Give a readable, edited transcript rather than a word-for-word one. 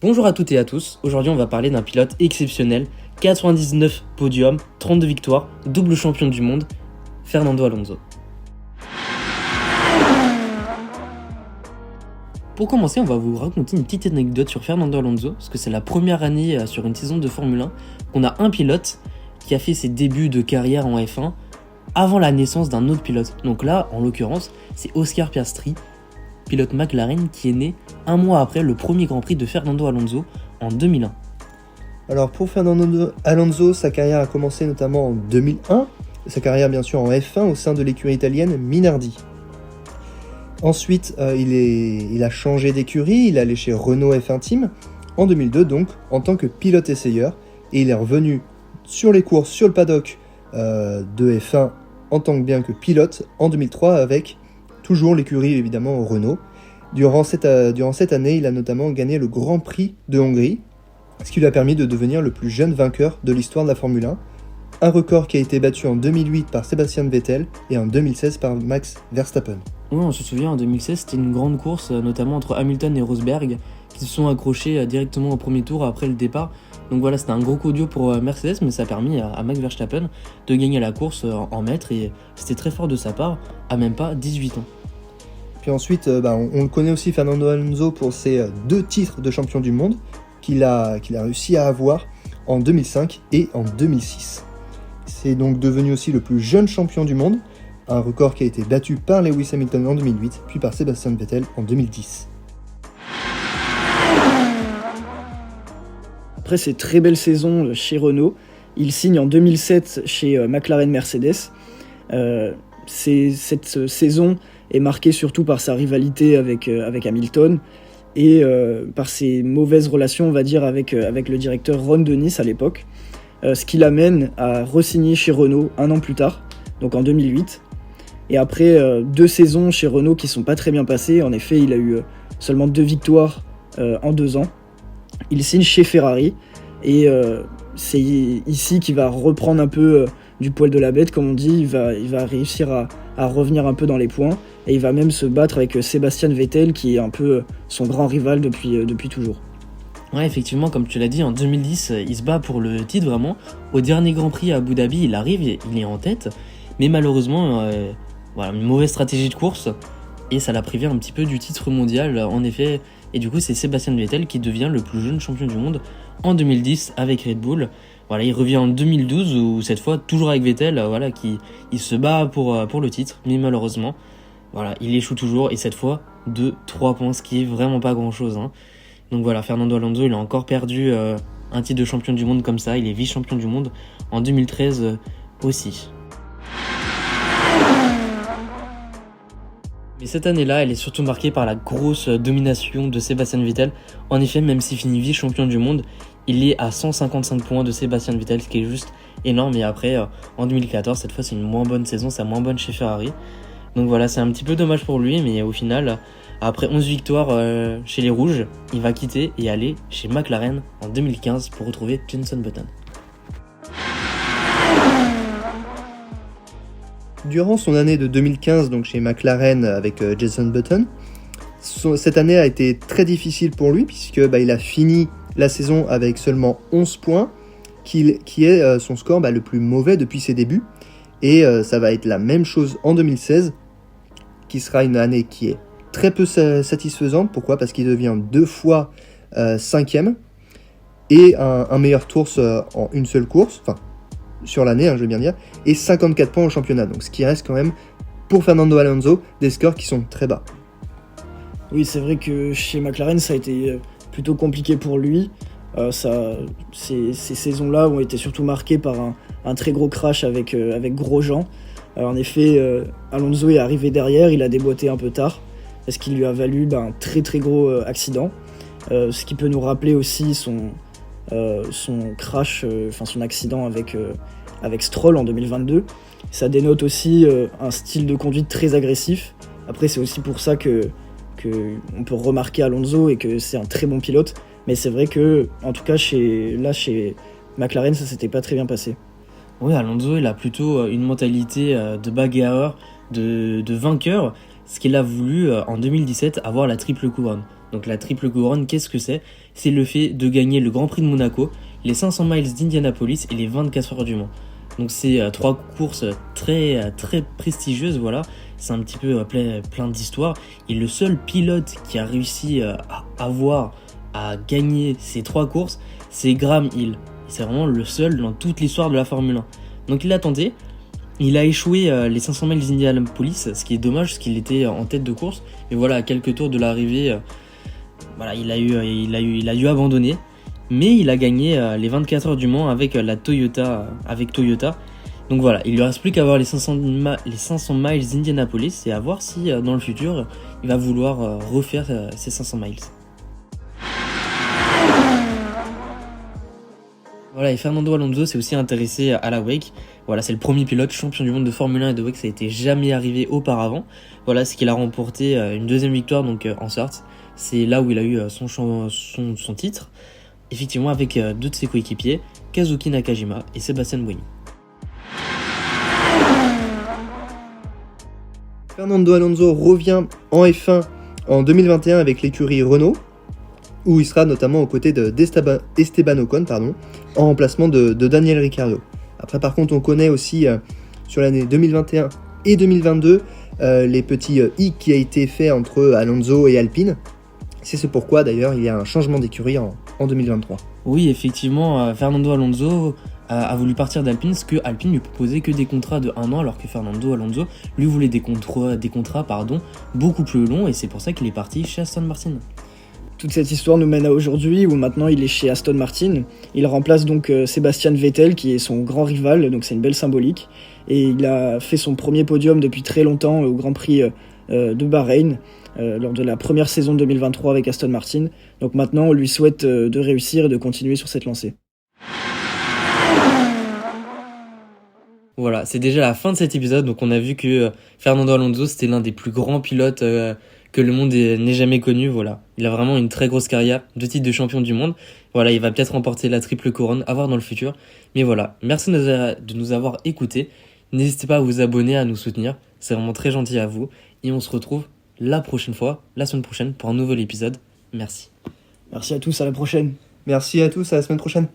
Bonjour à toutes et à tous, aujourd'hui on va parler d'un pilote exceptionnel, 99 podiums, 32 victoires, double champion du monde, Fernando Alonso. Pour commencer, on va vous raconter une petite anecdote sur Fernando Alonso, parce que c'est la première année sur une saison de Formule 1 qu'on a un pilote qui a fait ses débuts de carrière en F1 avant la naissance d'un autre pilote. Donc là, en l'occurrence, c'est Oscar Piastri, pilote McLaren, qui est né un mois après le premier Grand Prix de Fernando Alonso en 2001. Alors pour Fernando Alonso, sa carrière a commencé notamment en 2001, sa carrière bien sûr en F1 au sein de l'écurie italienne Minardi. Ensuite, il a changé d'écurie, il est allé chez Renault F1 Team en 2002 donc en tant que pilote essayeur, et il est revenu sur les courses, sur le paddock de F1 en tant que bien que pilote en 2003 avec toujours l'écurie évidemment Renault. Durant cette année, il a notamment gagné le Grand Prix de Hongrie, ce qui lui a permis de devenir le plus jeune vainqueur de l'histoire de la Formule 1, un record qui a été battu en 2008 par Sebastian Vettel et en 2016 par Max Verstappen. Oui, on se souvient, en 2016, c'était une grande course, notamment entre Hamilton et Rosberg, qui se sont accrochés directement au premier tour après le départ. Donc voilà, c'était un gros coup dur pour Mercedes, mais ça a permis à Max Verstappen de gagner la course en maître, et c'était très fort de sa part, à même pas 18 ans. Puis ensuite, on le connaît aussi, Fernando Alonso, pour ses 2 titres de champion du monde qu'il a réussi à avoir en 2005 et en 2006. C'est donc devenu aussi le plus jeune champion du monde, un record qui a été battu par Lewis Hamilton en 2008, puis par Sebastian Vettel en 2010. Après ces très belles saisons chez Renault, il signe en 2007 chez McLaren Mercedes. Cette saison est marquée surtout par sa rivalité avec Hamilton et par ses mauvaises relations, on va dire, avec le directeur Ron Dennis à l'époque, ce qui l'amène à re-signer chez Renault un an plus tard, donc en 2008. Et après 2 saisons chez Renault qui ne sont pas très bien passées, en effet il a eu seulement 2 victoires en 2 ans, il signe chez Ferrari et c'est ici qu'il va reprendre un peu du poil de la bête, comme on dit. Il va réussir à revenir un peu dans les points, et il va même se battre avec Sebastian Vettel qui est un peu son grand rival depuis toujours. Ouais, effectivement, comme tu l'as dit, en 2010, il se bat pour le titre vraiment. Au dernier Grand Prix à Abu Dhabi, il arrive, il est en tête, mais malheureusement, une mauvaise stratégie de course, et ça l'a privé un petit peu du titre mondial, en effet. Et du coup, c'est Sebastian Vettel qui devient le plus jeune champion du monde en 2010 avec Red Bull. Voilà, il revient en 2012, où cette fois, toujours avec Vettel, il se bat pour le titre, mais malheureusement, il échoue toujours, et cette fois, de 3 points, ce qui est vraiment pas grand-chose, hein. Donc voilà, Fernando Alonso, il a encore perdu un titre de champion du monde comme ça, il est vice-champion du monde en 2013 aussi. Mais cette année-là, elle est surtout marquée par la grosse domination de Sebastian Vettel. En effet, même s'il finit vice-champion du monde, il est à 155 points de Sebastian Vettel, ce qui est juste énorme. Et après, en 2014, cette fois, c'est une moins bonne saison, c'est moins bonne chez Ferrari. Donc voilà, c'est un petit peu dommage pour lui, mais au final, après 11 victoires chez les Rouges, il va quitter et aller chez McLaren en 2015 pour retrouver Jenson Button. Durant son année de 2015, donc chez McLaren avec Jenson Button, cette année a été très difficile pour lui, puisque il a fini la saison avec seulement 11 points, qui est son score le plus mauvais depuis ses débuts. Et ça va être la même chose en 2016, qui sera une année qui est très peu satisfaisante. Pourquoi ? Parce qu'il devient 2 fois 5e, et un meilleur tour en une seule course, sur l'année, je veux bien dire, et 54 points au championnat. Donc ce qui reste quand même, pour Fernando Alonso, des scores qui sont très bas. Oui, c'est vrai que chez McLaren, ça a été plutôt compliqué pour lui. Ces saisons-là ont été surtout marquées par un très gros crash avec Grosjean. En effet, Alonso est arrivé derrière, il a déboîté un peu tard, ce qui lui a valu un très très gros accident. Ce qui peut nous rappeler aussi son crash, son accident avec Stroll en 2022. Ça dénote aussi un style de conduite très agressif. Après, c'est aussi pour ça que on peut remarquer Alonso et que c'est un très bon pilote. Mais c'est vrai que, en tout cas, chez McLaren, ça s'était pas très bien passé. Oui, Alonso, il a plutôt une mentalité de bagarreur, de vainqueur, ce qu'il a voulu en 2017 avoir la triple couronne. Donc la triple couronne, qu'est-ce que c'est ? C'est le fait de gagner le Grand Prix de Monaco, les 500 miles d'Indianapolis et les 24 heures du Mans. Donc c'est 3 courses très prestigieuses, voilà. C'est un petit peu plein d'histoires. Et le seul pilote qui a réussi à gagner ces 3 courses, c'est Graham Hill. C'est vraiment le seul dans toute l'histoire de la Formule 1. Donc il a tenté, il a échoué les 500 miles d'Indianapolis, ce qui est dommage parce qu'il était en tête de course. Mais voilà, à quelques tours de l'arrivée, il a dû abandonner. Mais il a gagné les 24 heures du Mans avec Toyota. Donc voilà, il lui reste plus qu'à avoir les 500 miles d'Indianapolis et à voir si dans le futur il va vouloir refaire ces 500 miles. Voilà, et Fernando Alonso s'est aussi intéressé à la WEC. Voilà, c'est le premier pilote champion du monde de Formule 1 et de WEC, ça n'était jamais arrivé auparavant. Voilà, c'est qu'il a remporté une deuxième victoire donc en sorte. C'est là où il a eu son titre. Effectivement, avec deux de ses coéquipiers, Kazuki Nakajima et Sébastien Buemi. Fernando Alonso revient en F1 en 2021 avec l'écurie Renault, où il sera notamment aux côtés d'Esteban Ocon, en remplacement de Daniel Ricciardo. Après, par contre, on connaît aussi sur l'année 2021 et 2022 les petits hic qui a été fait entre Alonso et Alpine. C'est pourquoi d'ailleurs il y a un changement d'écurie en 2023. Oui, effectivement, Fernando Alonso a voulu partir d'Alpine parce que Alpine lui proposait que des contrats de 1 an alors que Fernando Alonso lui voulait des contrats beaucoup plus longs et c'est pour ça qu'il est parti chez Aston Martin. Toute cette histoire nous mène à aujourd'hui où maintenant il est chez Aston Martin. Il remplace donc Sébastien Vettel qui est son grand rival, donc c'est une belle symbolique. Et il a fait son premier podium depuis très longtemps au Grand Prix de Bahreïn lors de la première saison 2023 avec Aston Martin. Donc maintenant on lui souhaite de réussir et de continuer sur cette lancée. Voilà, c'est déjà la fin de cet épisode, donc on a vu que Fernando Alonso c'était l'un des plus grands pilotes que le monde n'ait jamais connu. Voilà, il a vraiment une très grosse carrière, 2 titres de champion du monde. Voilà, il va peut-être remporter la triple couronne, à voir dans le futur. Mais voilà, merci de nous avoir écoutés. N'hésitez pas à vous abonner, à nous soutenir, c'est vraiment très gentil à vous. Et on se retrouve la semaine prochaine, pour un nouvel épisode. Merci. Merci à tous, à la prochaine. Merci à tous, à la semaine prochaine.